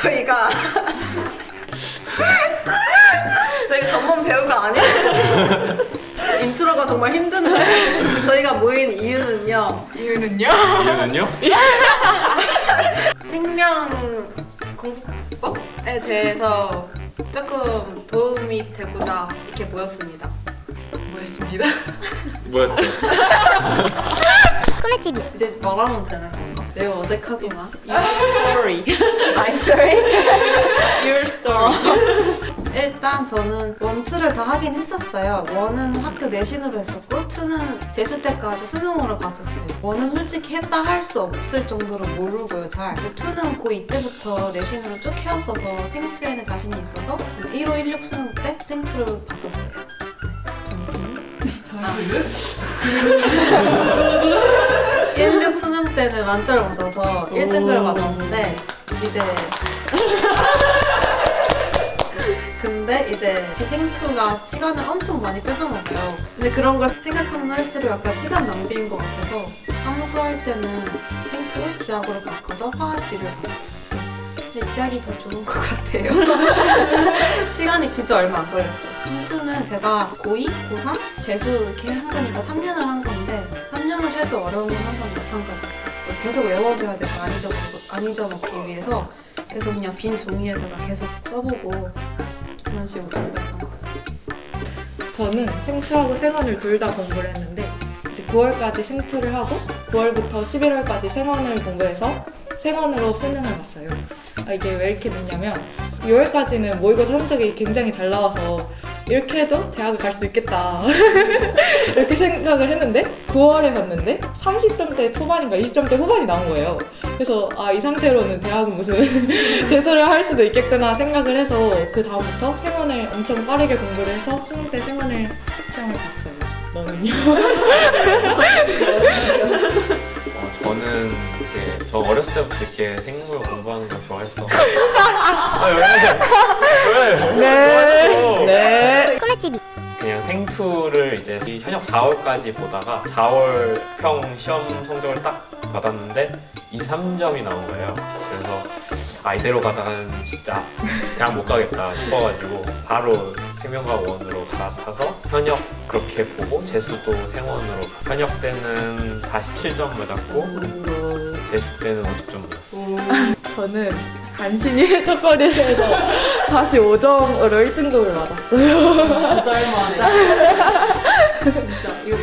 저희가 전문 배우가 아니에요. 인트로가 정말 힘든데 저희가 모인 이유는요. 이유는요? 생명 공부법에 대해서 조금 도움이 되고자 이렇게 모였습니다. 뭐였죠? 이제 말하면 되는 건가? 매우 어색하구만. Story. My story? Your story. 일단 저는 원2를 다 하긴 했었어요. 1은 학교 내신으로 했었고 2는 재수 때까지 수능으로 봤었어요. 1은 솔직히 했다 할 수 없을 정도로 모르고요 잘. 2는 고2 때부터 내신으로 쭉 해왔어서 생2에는 자신이 있어서 1호 16 수능 때 생2를 봤었어요. 16 수능 때는 만점을 맞아서 1등급을 맞았는데 근데 이제 생투가 시간을 엄청 많이 뺏어먹어요. 근데 그런 걸 생각하면 할수록 약간 시간 낭비인 것 같아서 사무수할 때는 생투를 지학으로 바꿔서 화지를 봤어요. 근데 지학이 더 좋은 것 같아요. 시간이 진짜 얼마 안 걸렸어요. 생투는 제가 고2, 고3, 재수 이렇게 한 거니까 3년을 한 건데 3년을 해도 어려운 건 항상 마찬가지였어요. 계속 외워줘야 되고 안 잊어먹기 위해서 계속 그냥 빈 종이에다가 계속 써보고 그런 식으로 공부했던 것 같아요. 저는 생투하고 생원을 둘 다 공부를 했는데 이제 9월까지 생투를 하고 9월부터 11월까지 생원을 공부해서 생원으로 수능을 봤어요. 이게 왜 이렇게 됐냐면 6월까지는 모의고사 성적이 굉장히 잘 나와서 이렇게 해도 대학을 갈 수 있겠다 이렇게 생각을 했는데 9월에 봤는데 30점대 초반인가 20점대 후반이 나온 거예요. 그래서 이 상태로는 대학은 무슨 재수를 할 수도 있겠구나 생각을 해서 그 다음부터 생원을 엄청 빠르게 공부를 해서 수능 때 생원을 시험을 봤어요. 너는요? 저는 이제 저 어렸을 때부터 이렇게 생물 공부하는 걸 좋아했어. 왜? 네. 그냥 생투를 이제 이 현역 4월까지 보다가 4월평 시험 성적을 딱 받았는데 23점이 나온 거예요. 그래서 이대로 가다가는 진짜 그냥 못 가겠다 싶어가지고 바로 생명과학원으로 갈아타서 현역 그렇게 보고 재수도 생원으로 현역 때는 47점 맞았고 재수 때는 50점 맞았어요. 저는 간신히 턱걸이를 해서 45점으로 1등급을 맞았어요. 2달 만에. 진짜 이거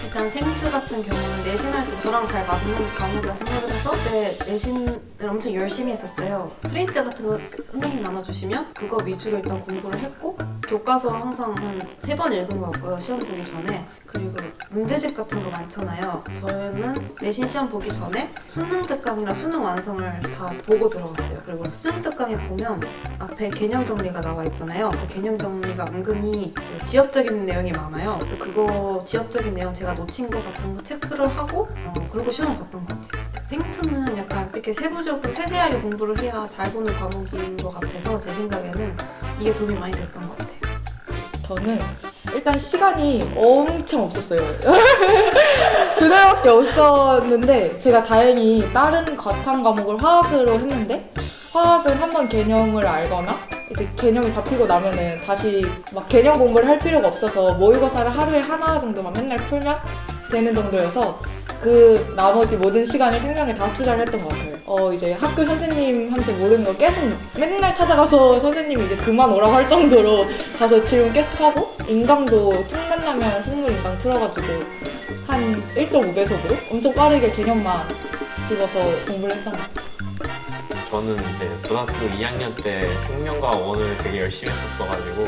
일단 생투 같은 경우는 내신할 때 저랑 잘 맞는 과목이라 생각을 해서 그때 내신을 엄청 열심히 했었어요. 프린트 같은 거 선생님 나눠주시면 그거 위주로 일단 공부를 했고 교과서 항상 한 3번 읽은 것 같고요. 시험 보기 전에. 그리고 문제집 같은 거 많잖아요. 저는 내신 시험 보기 전에 수능 특강이랑 수능 완성을 다 보고 들어갔어요. 그리고 수능 특강에 보면 앞에 개념 정리가 나와 있잖아요. 그 개념 정리가 은근히 지엽적인 내용이 많아요. 그래서 그거 지엽적인 내용 제가 놓친 거 같은 거 체크를 하고 그리고 시험 봤던 것 같아요. 생투는 약간 이렇게 세부적으로 세세하게 공부를 해야 잘 보는 과목인 것 같아서 제 생각에는 이게 도움이 많이 됐던 것 같아요. 저는 일단 시간이 엄청 없었어요. 두 달밖에 없었는데 제가 다행히 다른 과탐 과목을 화학으로 했는데 화학은 한번 개념을 알거나 이제 개념이 잡히고 나면은 다시 막 개념 공부를 할 필요가 없어서 모의고사를 하루에 하나 정도만 맨날 풀면 되는 정도여서 그 나머지 모든 시간을 생명에 다 투자를 했던 것 같아요. 이제 학교 선생님한테 모르는 거 계속 맨날 찾아가서 선생님이 이제 그만 오라고 할 정도로 가서 질문 계속 하고 인강도 쭉 만나면 생물 인강 틀어가지고 한 1.5배속으로 엄청 빠르게 개념만 집어서 공부를 했던 것 같아요. 저는 이제 고등학교 2학년 때 생명과학원을 되게 열심히 했었어가지고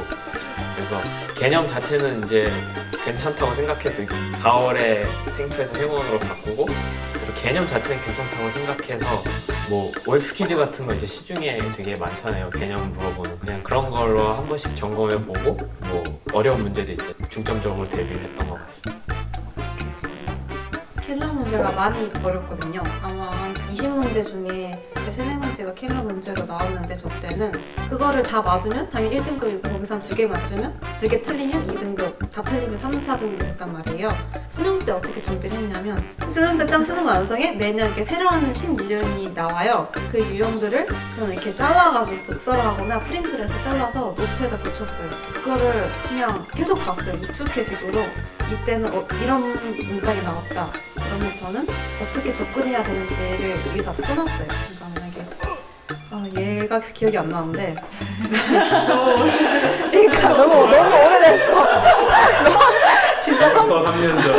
그래서 개념 자체는 이제 괜찮다고 생각해서 4월에 생투에서 생원으로 바꾸고 그래서 개념 자체는 괜찮다고 생각해서 뭐 OX 퀴즈 같은 거 이제 시중에 되게 많잖아요. 개념 물어보는 그냥 그런 걸로 한 번씩 점검해보고 뭐 어려운 문제도 이제 중점적으로 대비를 했던 것 같습니다. 캘러 문제 문제가 많이 어렵거든요. 아마 한 20문제 중에 3-4문제가 킬러 문제로 나왔는데 저 때는 그거를 다 맞으면 당연히 1등급이고 거기서 한 2개 맞으면 2개 틀리면 2등급, 다 틀리면 3, 4등급이었단 말이에요. 수능 때 어떻게 준비를 했냐면 수능 특강 수능 완성에 매년 이렇게 새로운 신유형이 나와요. 그 유형들을 저는 이렇게 잘라가지고 복사를 하거나 프린트를 해서 잘라서 노트에다 붙였어요. 그거를 그냥 계속 봤어요. 익숙해지도록. 이때는 이런 문장이 나왔다. 그러면 저는 어떻게 접근해야 되는지를 위에다 써놨어요. 그러니까 만약에 얘가 기억이 안 나는데 그러니까 너무 오래됐어. 진짜 3년 전.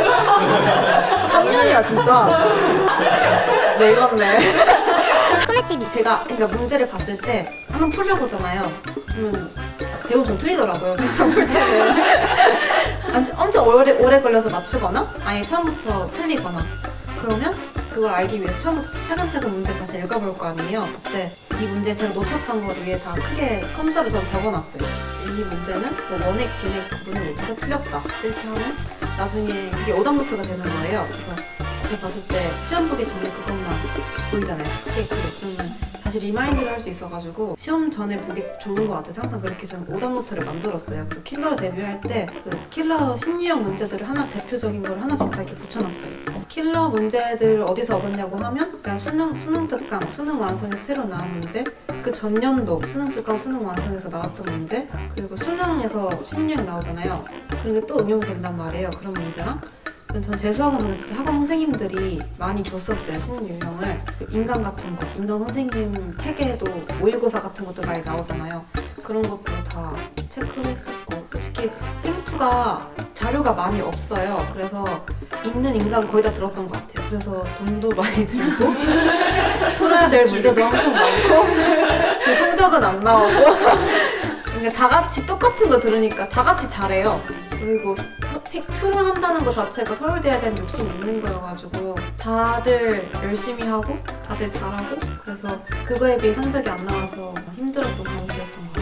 3년이야 진짜. 네 이건데. 소매집이 제가 그러니까 문제를 봤을 때 한번 풀려보잖아요. 그러면 대부분 틀리더라고요. 처음 풀 때는 엄청 오래 걸려서 맞추거나 아예 처음부터 틀리거나 그러면 그걸 알기 위해서 처음부터 차근차근 문제 다시 읽어볼 거 아니에요. 그때 이 문제 제가 놓쳤던 거 위에 다 크게 컴퓨터로 전 적어놨어요. 이 문제는 뭐 원액, 진액 구분을 못해서 틀렸다. 이렇게 하면 나중에 이게 오답노트가 되는 거예요. 그래서 제가 봤을 때 시험 보기 전에 그것만 보이잖아요. 크게 그러면 다시 리마인드를 할 수 있어가지고 시험 전에 보기 좋은 것 같아서 항상 그렇게 저는 오답노트를 만들었어요. 그래서 킬러 데뷔할 때 그 킬러 신유형 문제들을 하나 대표적인 걸 하나씩 다 이렇게 붙여놨어요. 킬러 문제들을 어디서 얻었냐고 하면 그냥 수능 특강, 수능 완성에서 새로 나온 문제, 그 전년도 수능 특강, 수능 완성에서 나왔던 문제, 그리고 수능에서 신유형 나오잖아요. 그리고 또 응용이 된단 말이에요. 그런 문제랑 전 제 수업을 보낼 때 학원 선생님들이 많이 줬었어요. 신유형을. 인강 같은 거, 인강 선생님 책에도 모의고사 같은 것도 많이 나오잖아요. 그런 것도 다 체크를 했었고 솔직히 생투가 자료가 많이 없어요. 그래서 있는 인강 거의 다 들었던 것 같아요. 그래서 돈도 많이 들고 풀어야 될 문제도 엄청 많고 그 성적은 안 나오고 그러니까 다 같이 똑같은 거 들으니까 다 같이 잘해요. 그리고 색투를 한다는 것 자체가 서울대에 대한 욕심이 있는 거여가지고 다들 열심히 하고 다들 잘하고 그래서 그거에 비해 성적이 안 나와서 힘들었던 과목이었던 것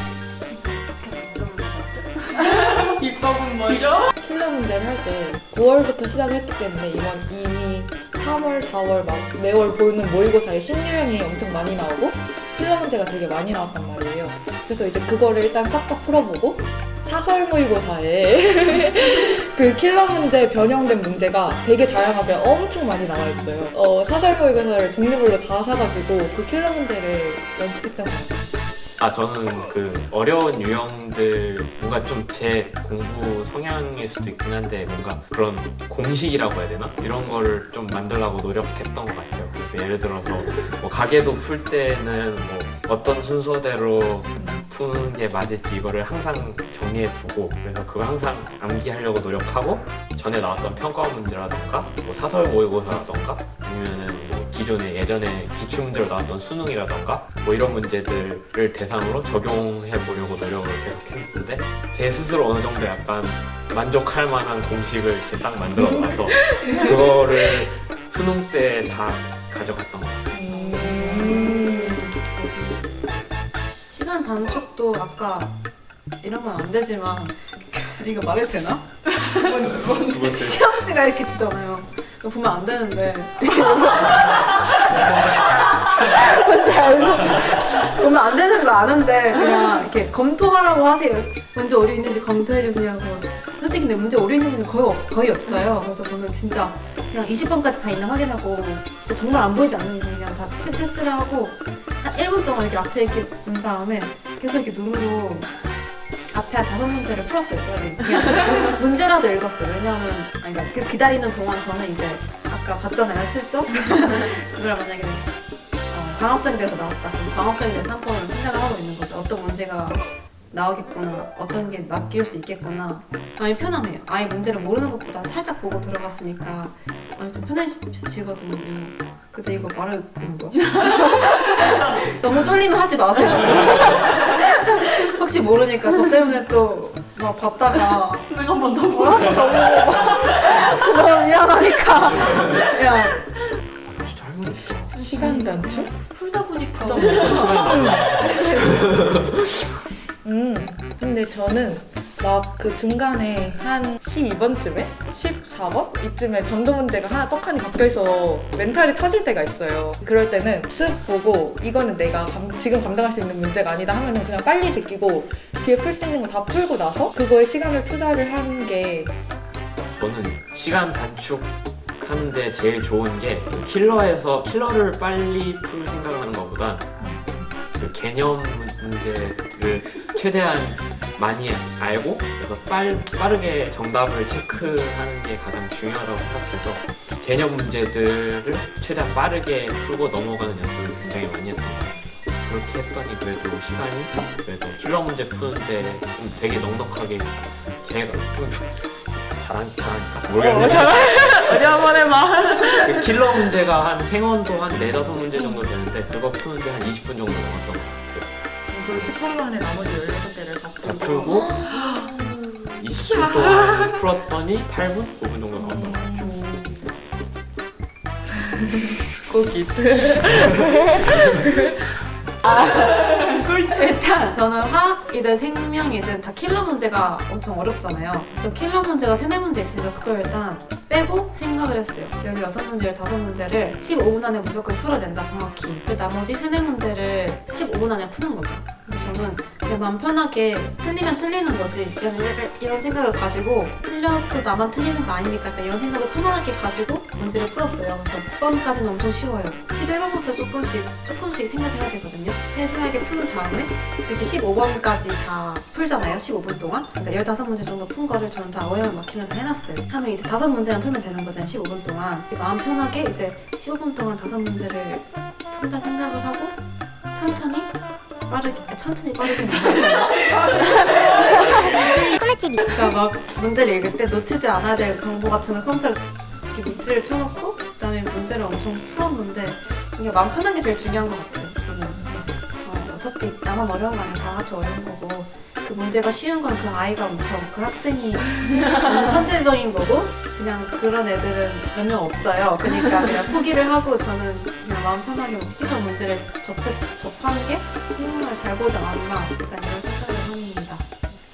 같아요. 비법은 뭐죠? 킬러 문제를 할 때 9월부터 시작을 했기 때문에 이미 3월, 4월 막 매월 보이는 모의고사에 신유형이 엄청 많이 나오고 킬러 문제가 되게 많이 나왔단 말이에요. 그래서 이제 그거를 일단 싹 다 풀어보고 사설 모의고사에 그 킬러 문제 변형된 문제가 되게 다양하게 엄청 많이 나와 있어요. 사설 모의고사를 종류별로 다 사가지고 그 킬러 문제를 연습했던 것 같아요. 저는 그 어려운 유형들 뭔가 좀 제 공부 성향일 수도 있긴 한데 뭔가 그런 공식이라고 해야 되나? 이런 거를 좀 만들려고 노력했던 것 같아요. 그래서 예를 들어서 뭐 가계도 풀 때는 뭐 어떤 순서대로 푸는 게 맞을지 이거를 항상 정리해 두고 그래서 그걸 항상 암기하려고 노력하고 전에 나왔던 평가 문제라던가 뭐 사설 모의고사라던가 아니면은 뭐 기존에 예전에 기출문제로 나왔던 수능이라던가 뭐 이런 문제들을 대상으로 적용해 보려고 노력을 계속 했는데 제 스스로 어느 정도 약간 만족할 만한 공식을 이렇게 딱 만들어 놔서 그거를 수능 때 다 가져갔던 것 같아요. 시간 단축도 아까 이러면 안 되지만 이거 말해도 되나? 시험지가 이렇게 주잖아요. 이거 보면 안 되는데 뭔지 알죠? 보면 안 되는 거 아는데 그냥 이렇게 검토하라고 하세요. 문제 어디 있는지 검토해 주세요. 솔직히 근데 문제 어디 있는 게 거의 없어요. 그래서 저는 진짜 그냥 20번까지 다 있나 확인하고 진짜 정말 안 보이지 않는 이상 그냥 다 패스를 하고 한 1분 동안 이렇게 앞에 이렇게 놓은 다음에 계속 이렇게 눈으로 앞에 한 5문제를 풀었어요. 그냥 문제라도 읽었어요. 왜냐하면 그러니까 그 기다리는 동안 저는 이제 아까 봤잖아요 실적? 그걸 만약에 광합성대에서 나왔다. 그럼 광합성에 대한 상품을 생각을 하고 있는 거죠. 어떤 문제가 나오겠구나, 어떤 게 낚일 수 있겠구나. 많이 편하네요. 아예 문제를 모르는 것보다 살짝 보고 들어갔으니까 많이 좀 편해지거든요. 근데 이거 말해도 되는 거야? 너무 쫄리면 하지 마세요. 혹시 모르니까 저 때문에 또 막 봤다가 수능 한 번 더 보고 너무 미안하니까 야 진짜 할 말 있어. 시간 단축? 풀다 보니까 근데 저는 막 그 중간에 한 12번쯤에? 4번? 이쯤에 전도 문제가 하나 떡하니 박혀있어 멘탈이 터질 때가 있어요. 그럴 때는 쓱 보고 이거는 내가 지금 감당할 수 있는 문제가 아니다 하면은 그냥 빨리 제끼고 뒤에 풀 수 있는 거 다 풀고 나서 그거에 시간을 투자를 하는 게 저는 시간 단축하는데 제일 좋은 게 킬러를 빨리 풀 생각을 하는 것보다 그 개념 문제를 최대한 많이 알고 그래서 빠르게 정답을 체크하는 게 가장 중요하다고 생각해서 개념 문제들을 최대한 빠르게 풀고 넘어가는 연습을 굉장히 많이 했던 것 같아요. 그렇게 했더니 그래도 시간이 그래도 킬러 문제 푸는데 좀 되게 넉넉하게 제가 좀 잘하니까 모르겠는데 어디 한번 해봐. 그 킬러 문제가 한 생원도 한 4-5문제 정도 되는데 그거 푸는데 한 20분 정도 남았던 것 같아요. 그리고 10분 만에 나머지 16개를 다 다 풀고 풀고 20분 동안 풀었더니 8분? 9분 정도 나왔던 것 같아요. 꿀팁. 일단 저는 화학이든 생명이든 다 킬러 문제가 엄청 어렵잖아요. 그래서 킬러 문제가 3-4문제 있으니까 그걸 일단 빼고 생각을 했어요. 여기 6문제, 15문제를 15분 안에 무조건 풀어야 된다, 정확히. 그리고 나머지 3-4문제를 15분 안에 푸는 거죠. 그래서 저는 그냥 마음 편하게 틀리면 틀리는 거지 이런 생각을 가지고 틀려도 나만 틀리는 거 아니니까 약간 이런 생각을 편안하게 가지고 문제를 풀었어요. 그래서 6번까지는 엄청 쉬워요. 11번부터 조금씩 생각해야 되거든요. 세세하게 푸는 다음에 이렇게 15번까지 다 풀잖아요. 15분 동안. 그러니까 15문제 정도 푼 거를 저는 다 어휘만 마킹을 다 해놨어요. 하면 이제 5문제만 풀면 되는 거잖아요. 15분 동안. 마음 편하게 이제 15분 동안 5문제를 푼다 생각을 하고 천천히 빠르게 그러니까 막 문제를 읽을 때 놓치지 않아야 될 정보 같은 거 컴퓨터에 이렇게 밑줄을 쳐놓고 그다음에 문제를 엄청 풀었는데 이게 마음 편한 게 제일 중요한 것 같아요. 저는 어차피 나만 어려운 거 아니라 다 같이 어려운 거고 그 문제가 쉬운 건 그 아이가 엄청 그 학생이 천재적인 거고 그냥 그런 애들은 몇 명 없어요. 그러니까 그냥 포기를 하고 저는 그냥 마음 편하게 특정 문제를 접하는 게 수능을 잘 보지 않았나 약간 이런 생각을 합니다.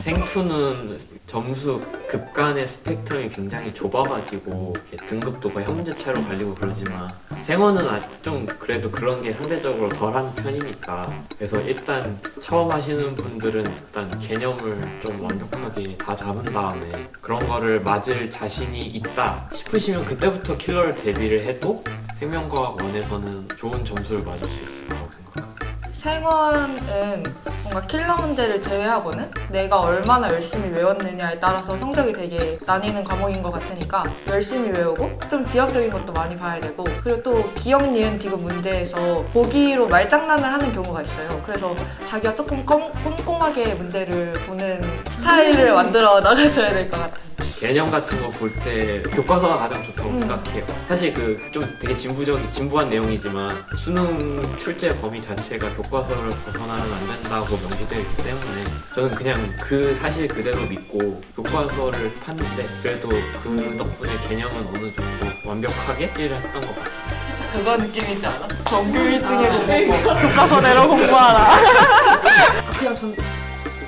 생투는 점수 급간의 스펙트럼이 굉장히 좁아가지고 이렇게 등급도 거의 한 문제 차이로 갈리고 그러지만 생원은 아직 좀 그래도 그런 게 상대적으로 덜한 편이니까 그래서 일단 처음 하시는 분들은 일단 개념을 좀 완벽하게 다 잡은 다음에 그런 거를 맞을 자신이 있다 싶으시면 그때부터 킬러를 대비를 해도 생명과학 1에서는 좋은 점수를 맞을 수 있을 거라고 생각합니다. 생원은 뭔가 킬러 문제를 제외하고는 내가 얼마나 열심히 외웠느냐에 따라서 성적이 되게 나뉘는 과목인 것 같으니까 열심히 외우고 좀 지역적인 것도 많이 봐야 되고 그리고 또 기억, 니은, 디귿 문제에서 보기로 말장난을 하는 경우가 있어요. 그래서 자기가 조금 꼼꼼하게 문제를 보는 스타일을 만들어 나가셔야 될 것 같아요. 개념 같은 거 볼 때 교과서가 가장 좋다고 생각해요. 사실 그 좀 되게 진부한 내용이지만 수능 출제 범위 자체가 교과서를 벗어나면 안 된다고 명시되어 있기 때문에 저는 그냥 그 사실 그대로 믿고 교과서를 팠는데 그래도 그 덕분에 개념은 어느 정도 완벽하게 찌를 했던 것 같습니다. 그거 느낌이지 않아? 전교 1등에 공부고 교과서대로 공부하라. 그냥 전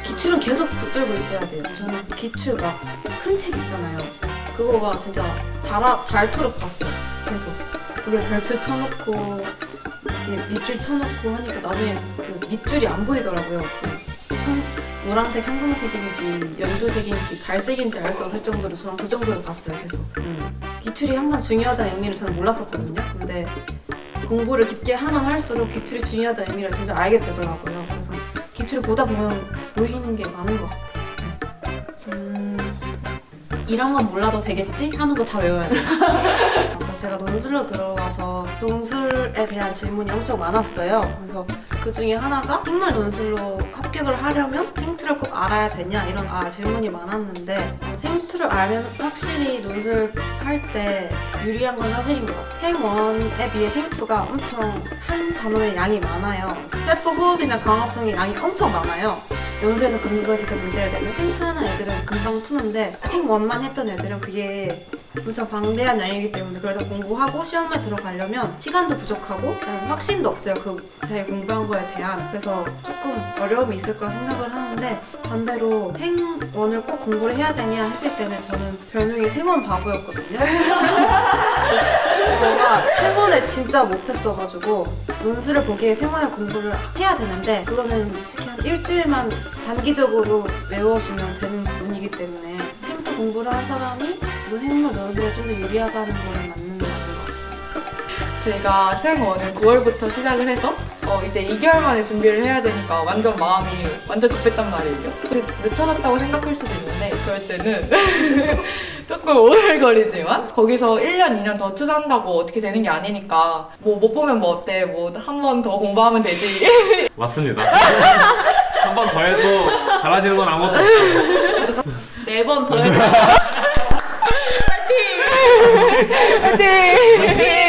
기출은 계속 붙들고 있어야 돼요. 저는 기출가 큰 책 있잖아요. 그거가 진짜 닳도록 봤어요. 계속. 그게 별표 쳐놓고 이렇게 밑줄 쳐놓고 하니까 나중에 그 밑줄이 안 보이더라고요. 노란색, 형광색인지 연두색인지 갈색인지 알 수 없을 정도로 저는 그 정도로 봤어요. 계속. 기출이 항상 중요하다는 의미를 저는 몰랐었거든요. 근데 공부를 깊게 하면 할수록 기출이 중요하다는 의미를 점점 알게 되더라고요. 그래서 기출을 보다 보면 보이는 게 많은 것 같아요. 이런 건 몰라도 되겠지? 하는 거 다 외워야 돼요. 제가 논술로 들어가서 논술에 대한 질문이 엄청 많았어요. 그래서 그 중에 하나가 생물 논술로 합격을 하려면 생투를 꼭 알아야 되냐 이런 질문이 많았는데 생투를 알면 확실히 논술 할 때 유리한 건 사실인 것 같아요. 생1에 비해 생투가 엄청 한 단원의 양이 많아요. 세포 호흡이나 광합성의 양이 엄청 많아요. 논술에서 그거에 대해서 문제를 내면 생투하는 애들은 금방 푸는데 생1만 했던 애들은 그게 엄청 방대한 양이기 때문에 그래서 공부하고 시험에 들어가려면 시간도 부족하고 확신도 없어요. 제 공부한 거에 대한. 그래서 조금 어려움이 있을 거라 생각을 하는데 반대로 생원을 꼭 공부를 해야 되냐 했을 때는 저는 별명이 생원 바보였거든요. 뭔가 생원을 진짜 못했어가지고 논술을 보기에 생원을 공부를 해야 되는데 그거는 솔직히 한 일주일만 단기적으로 외워주면 되는 부분이기 때문에 생투 공부를 한 사람이 논행물 논술에 좀 더 유리하다는 거는 맞는 것 같습니다. 제가 수행원을 9월부터 시작을 해서 이제 2개월 만에 준비를 해야 되니까 완전 마음이 완전 급했단 말이에요. 늦춰졌다고 생각할 수도 있는데 그럴 때는 조금 오글거리지만 거기서 1년, 2년 더 투자한다고 어떻게 되는 게 아니니까 뭐 못 보면 뭐 어때? 뭐 한 번 더 공부하면 되지. 맞습니다. 한 번 더 해도 달라지는 건 아무것도 없어요. 4번 더 해도 파이팅! 파이팅!